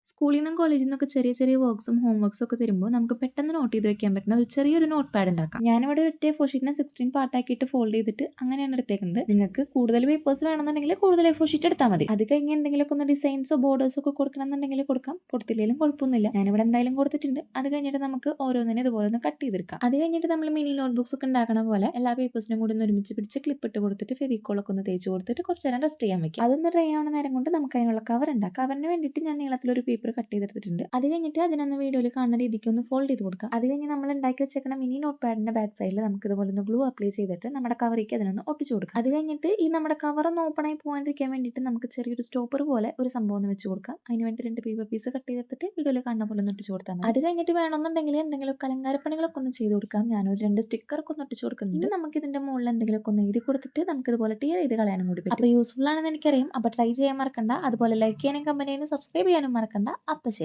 സ്കൂളിൽ നിന്നും കോളേജിൽ നിന്നൊക്കെ ചെറിയ ചെറിയ വർക്ക്സും ഹോം വർക്ക്സും ഒക്കെ തരുമ്പോൾ നമുക്ക് പെട്ടെന്ന് നോട്ട് ചെയ്ത് വെക്കാൻ പറ്റുന്ന ഒരു ചെറിയൊരു നോട്ട് പാഡ് ഉണ്ടാക്കാം. ഞാനിവിടെ ഒറ്റ ഫോർ ഷീറ്റിനെ 16 പാർട്ടാക്കിയിട്ട് ഫോൾഡ് ചെയ്തിട്ട് അങ്ങനെയാണ് എടുത്തേക്കുന്നത്. നിങ്ങൾക്ക് കൂടുതൽ പേപ്പേഴ്സ് വേണമെന്നുണ്ടെങ്കിൽ കൂടുതൽ ഫോർ ഷീറ്റ് എടുത്താൽ മതി. അത് കഴിഞ്ഞ് എന്തെങ്കിലുമൊക്കെ ഒന്ന് ഡിസൈൻസോ ബോർഡേഴ്സോ ഒക്കെ കൊടുക്കണമെന്നുണ്ടെങ്കിൽ കൊടുക്കാം. കൊടുത്തില്ലെങ്കിലും കുഴപ്പമൊന്നുമില്ല. ഞാനിവിടെ എന്തായാലും കൊടുത്തിട്ടുണ്ട്. അത് കഴിഞ്ഞിട്ട് നമുക്ക് ഓരോന്നിനെ ഇതുപോലെ ഒന്ന് കട്ട് ചെയ്തെടുക്കാം. അത് കഴിഞ്ഞിട്ട് നമ്മൾ മിനി നോട്ട്ബുക്സ് ഒക്കെ ഉണ്ടാക്കണ പോലെ എല്ലാ പേപ്പേഴ്സിനും കൂടി ഒന്ന് ഒരുമിച്ച് പിടിച്ച് ക്ലിപ്പ് ഇട്ട് കൊടുത്തിട്ട് ഫെവിക്കോളൊക്കെ ഒന്ന് തേച്ച് കൊടുത്തിട്ട് കുറച്ച് നേരം റെസ്റ്റ് ചെയ്യാൻ വെക്കും. അതൊന്ന് ഡ്രൈ ആവുന്ന നേരം കൊണ്ട് നമുക്ക് അതിനുള്ള കവർ ഉണ്ടാക്കാം. കവറിന് വേണ്ടിയിട്ട് ഞാൻ നീളത്തിലൊരു പേപ്പർ കട്ട് ചെയ്തെടുത്തിട്ടുണ്ട്. അത് കഴിഞ്ഞിട്ട് അതിനൊന്ന് വീഡിയോയിൽ കാണുന്ന രീതിക്ക് ഒന്ന് ഫോൾഡ് ചെയ്ത് കൊടുക്കാം. അത് കഴിഞ്ഞ് നമ്മൾ ഉണ്ടാക്കി വെച്ചേക്കണ മിനി നോട്ട് പാഡിന്റെ ബാക്ക് സൈഡിൽ നമുക്ക് ഇതുപോലെ ഒന്ന് ഗ്ലൂ അപ്ലൈ ചെയ്തിട്ട് നമ്മുടെ കവറിക്ക് അതിനൊന്ന് ഒട്ടിച്ചു കൊടുക്കാം. അത് കഴിഞ്ഞിട്ട് ഈ നമ്മുടെ കവർ ഒന്ന് ഓപ്പൺ ആയി പോകാണ്ടിരിക്കാൻ വേണ്ടിയിട്ട് നമുക്ക് ചെറിയൊരു സ്റ്റോപ്പർ പോലെ ഒരു സംഭവം ഒന്ന് വെച്ച് കൊടുക്കാം. അതിന് വേണ്ടി 2 പേപ്പർ പീസ് കട്ട് ചെയ്തിട്ട് വീഡിയോയിൽ കാണുന്ന പോലെ ഒന്ന് ഒട്ടിച്ചു കൊടുത്താൽ മതി. അത് കഴിഞ്ഞിട്ട് വേണമെന്നുണ്ടെങ്കിൽ എന്തെങ്കിലും അലങ്കാരപ്പണികളൊക്കെ ഒന്ന് ചെയ്ത് കൊടുക്കാം. ഞാനൊരു 2 സ്റ്റിക്കറൊക്കെ ഒന്ന് ഒട്ടിച്ചു കൊടുക്കുന്നുണ്ട്. ഇനി നമുക്ക് ഇതിന്റെ മുകളിൽ എന്തെങ്കിലുമൊക്കെ ഒന്ന് എഴുതി കൊടുത്തിട്ട് നമുക്ക് ഇതുപോലെ ടീർ ചെയ്ത് കളയാനും കൂടി പറ്റും. അപ്പോൾ യൂസ്ഫുൾ ആണെന്ന് എനിക്കറിയാം. അപ്പോൾ ട്രൈ ചെയ്യാൻ മറക്കണ്ട. അതുപോലെ ലൈക്ക് ചെയ്യാനും കമന്റ് ചെയ്യാനും സബ്സ്ക്രൈബ് ചെയ്യാനും മറക്കണ്ട. അപ്പോൾ ശരി.